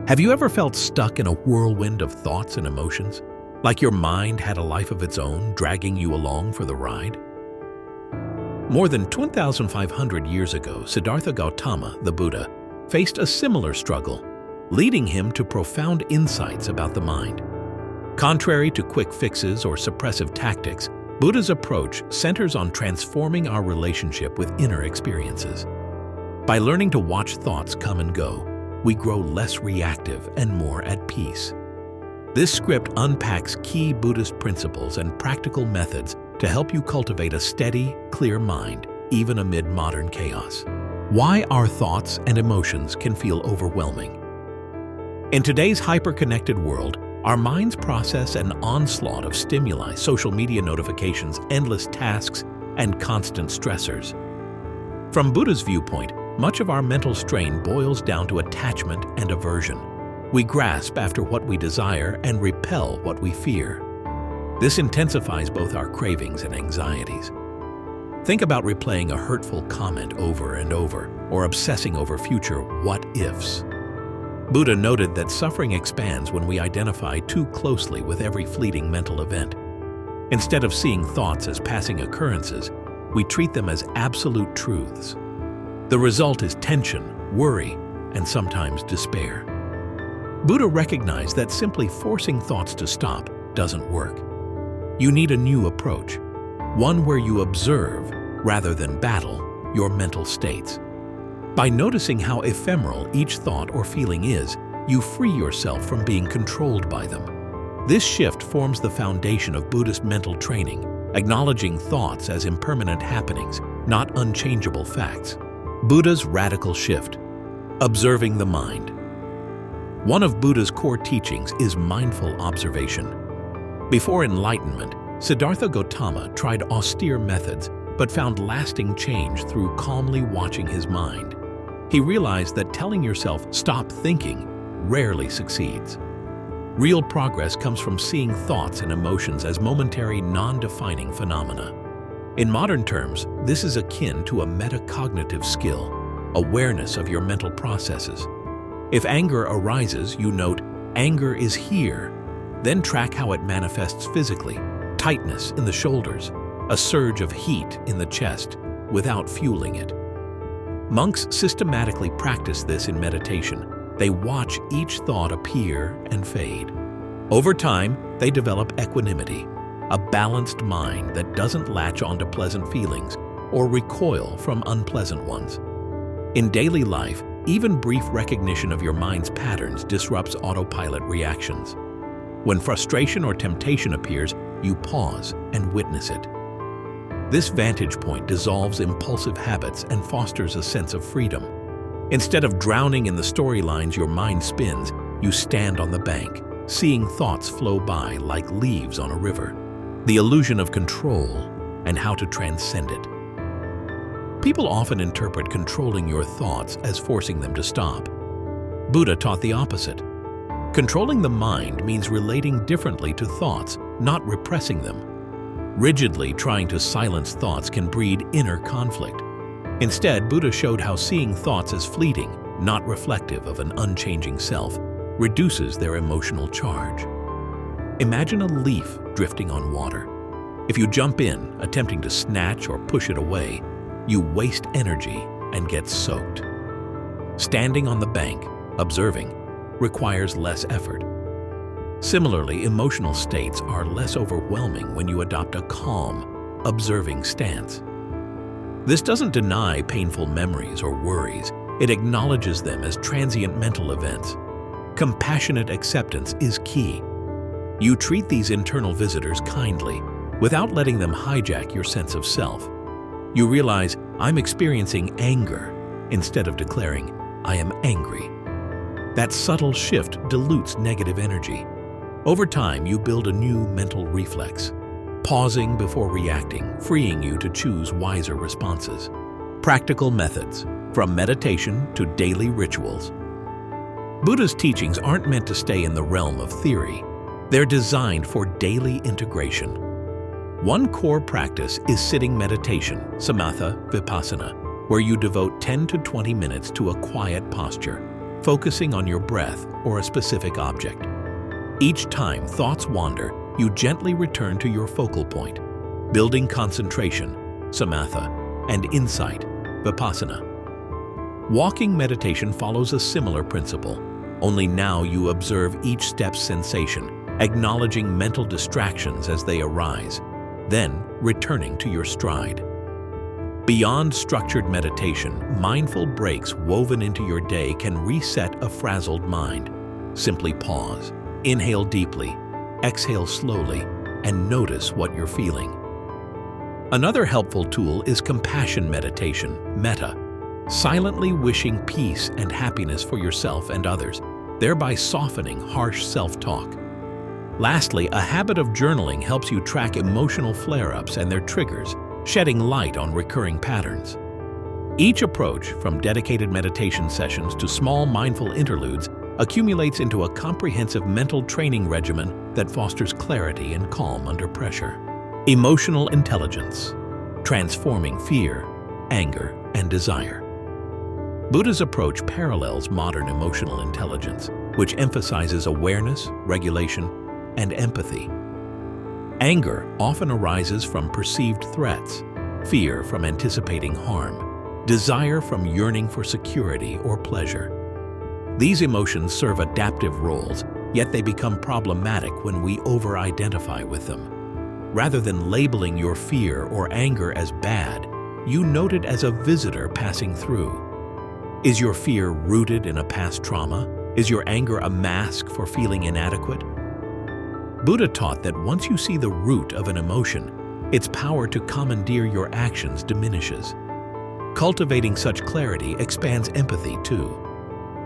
Have you ever felt stuck in a whirlwind of thoughts and emotions? Like your mind had a life of its own, dragging you along for the ride? More than 2,500 years ago, Siddhartha Gautama, the Buddha, faced a similar struggle, leading him to profound insights about the mind. Contrary to quick fixes or suppressive tactics, Buddha's approach centers on transforming our relationship with inner experiences. By learning to watch thoughts come and go, we grow less reactive and more at peace. This script unpacks key Buddhist principles and practical methods to help you cultivate a steady, clear mind, even amid modern chaos. Why our thoughts and emotions can feel overwhelming. In today's hyper-connected world, our minds process an onslaught of stimuli, social media notifications, endless tasks, and constant stressors. From Buddha's viewpoint, much of our mental strain boils down to attachment and aversion. We grasp after what we desire and repel what we fear. This intensifies both our cravings and anxieties. Think about replaying a hurtful comment over and over, or obsessing over future what-ifs. Buddha noted that suffering expands when we identify too closely with every fleeting mental event. Instead of seeing thoughts as passing occurrences, we treat them as absolute truths. The result is tension, worry, and sometimes despair. Buddha recognized that simply forcing thoughts to stop doesn't work. You need a new approach, one where you observe, rather than battle, your mental states. By noticing how ephemeral each thought or feeling is, you free yourself from being controlled by them. This shift forms the foundation of Buddhist mental training, acknowledging thoughts as impermanent happenings, not unchangeable facts. Buddha's radical shift. Observing the mind. One of Buddha's core teachings is mindful observation. Before enlightenment, Siddhartha Gautama tried austere methods but found lasting change through calmly watching his mind. He realized that telling yourself, "stop thinking," rarely succeeds. Real progress comes from seeing thoughts and emotions as momentary, non-defining phenomena. In modern terms, this is akin to a metacognitive skill, awareness of your mental processes. If anger arises, you note, "Anger is here," then track how it manifests physically, tightness in the shoulders, a surge of heat in the chest, without fueling it. Monks systematically practice this in meditation. They watch each thought appear and fade. Over time, they develop equanimity, a balanced mind that doesn't latch onto pleasant feelings or recoil from unpleasant ones. In daily life, even brief recognition of your mind's patterns disrupts autopilot reactions. When frustration or temptation appears, you pause and witness it. This vantage point dissolves impulsive habits and fosters a sense of freedom. Instead of drowning in the storylines your mind spins, you stand on the bank, seeing thoughts flow by like leaves on a river. The illusion of control and how to transcend it. People often interpret controlling your thoughts as forcing them to stop. Buddha taught the opposite. Controlling the mind means relating differently to thoughts, not repressing them. Rigidly trying to silence thoughts can breed inner conflict. Instead, Buddha showed how seeing thoughts as fleeting, not reflective of an unchanging self, reduces their emotional charge. Imagine a leaf drifting on water. If you jump in, attempting to snatch or push it away, you waste energy and get soaked. Standing on the bank, observing, requires less effort. Similarly, emotional states are less overwhelming when you adopt a calm, observing stance. This doesn't deny painful memories or worries. It acknowledges them as transient mental events. Compassionate acceptance is key. You treat these internal visitors kindly, without letting them hijack your sense of self. You realize, "I'm experiencing anger," instead of declaring, "I am angry." That subtle shift dilutes negative energy. Over time, you build a new mental reflex, pausing before reacting, freeing you to choose wiser responses. Practical methods, from meditation to daily rituals. Buddha's teachings aren't meant to stay in the realm of theory. They're designed for daily integration. One core practice is sitting meditation, samatha vipassana, where you devote 10 to 20 minutes to a quiet posture. focusing on your breath or a specific object. Each time thoughts wander, you gently return to your focal point, building concentration, samatha, and insight, vipassana. Walking meditation follows a similar principle, only now you observe each step's sensation, acknowledging mental distractions as they arise, then returning to your stride. Beyond structured meditation, mindful breaks woven into your day can reset a frazzled mind. Simply pause, inhale deeply, exhale slowly, and notice what you're feeling. Another helpful tool is compassion meditation, metta, silently wishing peace and happiness for yourself and others, thereby softening harsh self-talk. Lastly, a habit of journaling helps you track emotional flare-ups and their triggers, shedding light on recurring patterns. Each approach, from dedicated meditation sessions to small mindful interludes, accumulates into a comprehensive mental training regimen that fosters clarity and calm under pressure. Emotional intelligence, transforming fear, anger, and desire. Buddha's approach parallels modern emotional intelligence, which emphasizes awareness, regulation, and empathy. Anger often arises from perceived threats, fear from anticipating harm, desire from yearning for security or pleasure. These emotions serve adaptive roles, yet they become problematic when we over-identify with them. Rather than labeling your fear or anger as bad, you note it as a visitor passing through. Is your fear rooted in a past trauma? Is your anger a mask for feeling inadequate? Buddha taught that once you see the root of an emotion, its power to commandeer your actions diminishes. Cultivating such clarity expands empathy too.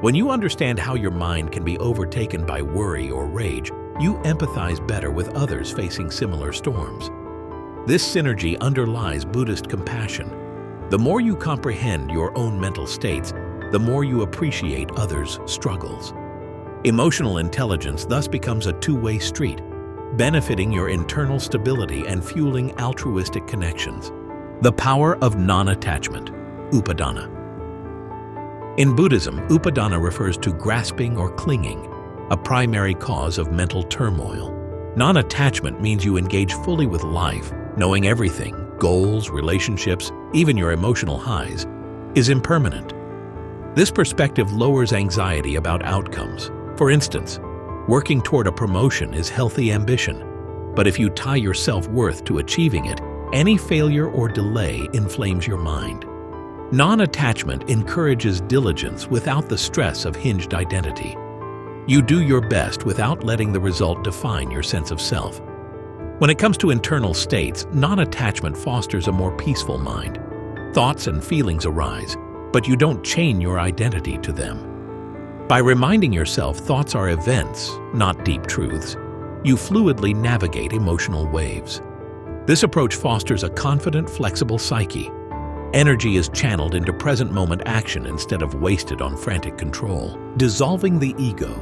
When you understand how your mind can be overtaken by worry or rage, you empathize better with others facing similar storms. This synergy underlies Buddhist compassion. The more you comprehend your own mental states, the more you appreciate others' struggles. Emotional intelligence thus becomes a two-way street, benefiting your internal stability and fueling altruistic connections. The power of non-attachment, upadana. In Buddhism, upadana refers to grasping or clinging, a primary cause of mental turmoil. Non-attachment means you engage fully with life, knowing everything, goals, relationships, even your emotional highs, is impermanent. This perspective lowers anxiety about outcomes. For instance, working toward a promotion is healthy ambition, but if you tie your self-worth to achieving it, any failure or delay inflames your mind. Non-attachment encourages diligence without the stress of hinged identity. You do your best without letting the result define your sense of self. When it comes to internal states, non-attachment fosters a more peaceful mind. Thoughts and feelings arise, but you don't chain your identity to them. By reminding yourself thoughts are events, not deep truths, you fluidly navigate emotional waves. This approach fosters a confident, flexible psyche. Energy is channeled into present-moment action instead of wasted on frantic control. Dissolving the ego,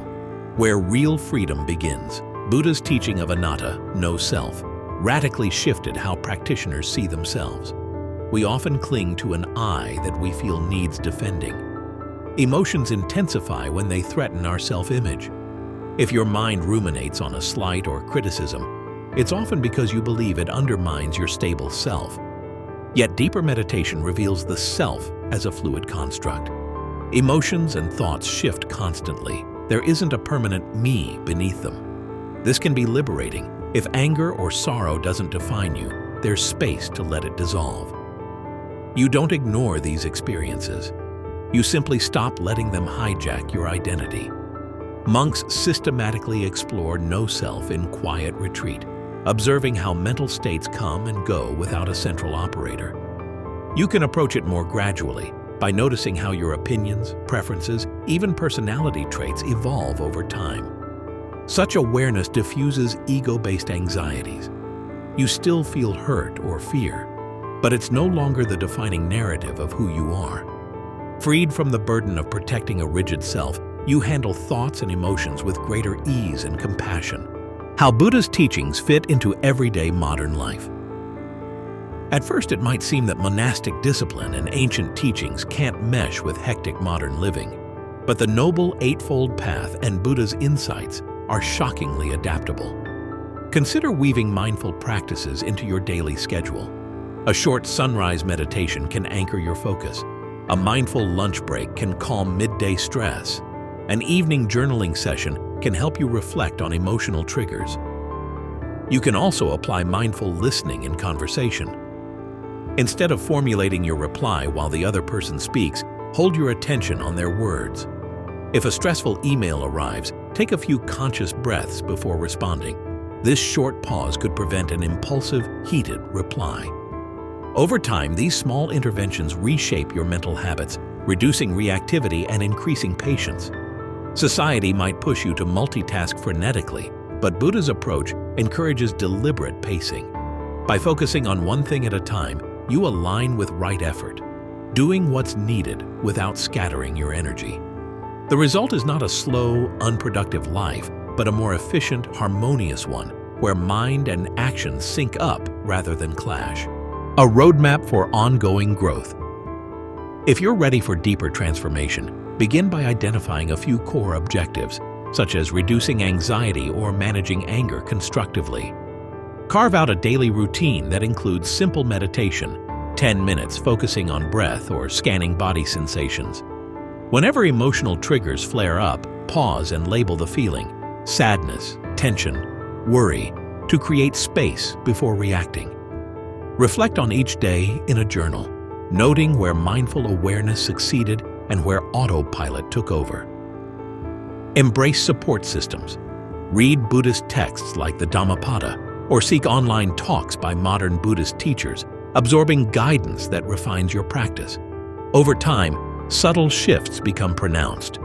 where real freedom begins. Buddha's teaching of anatta, no self, radically shifted how practitioners see themselves. We often cling to an I that we feel needs defending. Emotions intensify when they threaten our self-image. If your mind ruminates on a slight or criticism, it's often because you believe it undermines your stable self. Yet deeper meditation reveals the self as a fluid construct. Emotions and thoughts shift constantly. There isn't a permanent me beneath them. This can be liberating. If anger or sorrow doesn't define you, there's space to let it dissolve. You don't ignore these experiences. You simply stop letting them hijack your identity. Monks systematically explore no-self in quiet retreat, observing how mental states come and go without a central operator. You can approach it more gradually by noticing how your opinions, preferences, even personality traits evolve over time. Such awareness diffuses ego-based anxieties. You still feel hurt or fear, but it's no longer the defining narrative of who you are. Freed from the burden of protecting a rigid self, you handle thoughts and emotions with greater ease and compassion. How Buddha's teachings fit into everyday modern life. At first, it might seem that monastic discipline and ancient teachings can't mesh with hectic modern living. But the Noble Eightfold Path and Buddha's insights are shockingly adaptable. Consider weaving mindful practices into your daily schedule. A short sunrise meditation can anchor your focus. A mindful lunch break can calm midday stress. An evening journaling session can help you reflect on emotional triggers. You can also apply mindful listening in conversation. Instead of formulating your reply while the other person speaks, hold your attention on their words. If a stressful email arrives, take a few conscious breaths before responding. This short pause could prevent an impulsive, heated reply. Over time, these small interventions reshape your mental habits, reducing reactivity and increasing patience. Society might push you to multitask frenetically, but Buddha's approach encourages deliberate pacing. By focusing on one thing at a time, you align with right effort, doing what's needed without scattering your energy. The result is not a slow, unproductive life, but a more efficient, harmonious one, where mind and action sync up rather than clash. A roadmap for ongoing growth. If you're ready for deeper transformation, begin by identifying a few core objectives, such as reducing anxiety or managing anger constructively. Carve out a daily routine that includes simple meditation, 10 minutes focusing on breath or scanning body sensations. Whenever emotional triggers flare up, pause and label the feeling, sadness, tension, worry, to create space before reacting. Reflect on each day in a journal, noting where mindful awareness succeeded and where autopilot took over. Embrace support systems. Read Buddhist texts like the Dhammapada or seek online talks by modern Buddhist teachers, absorbing guidance that refines your practice. Over time, subtle shifts become pronounced.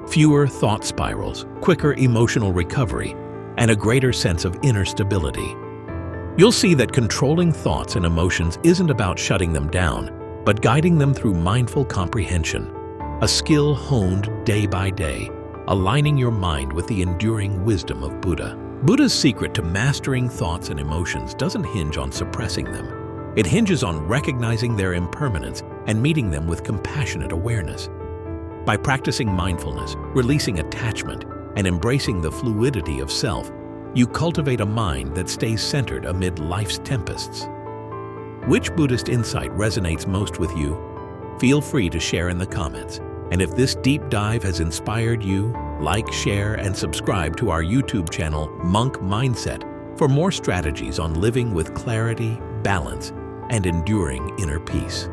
Fewer thought spirals, quicker emotional recovery, and a greater sense of inner stability. You'll see that controlling thoughts and emotions isn't about shutting them down, but guiding them through mindful comprehension, a skill honed day by day, aligning your mind with the enduring wisdom of Buddha. Buddha's secret to mastering thoughts and emotions doesn't hinge on suppressing them. It hinges on recognizing their impermanence and meeting them with compassionate awareness. By practicing mindfulness, releasing attachment, and embracing the fluidity of self, you cultivate a mind that stays centered amid life's tempests. Which Buddhist insight resonates most with you? Feel free to share in the comments. And if this deep dive has inspired you, like, share, and subscribe to our YouTube channel, Monk Mindset, for more strategies on living with clarity, balance, and enduring inner peace.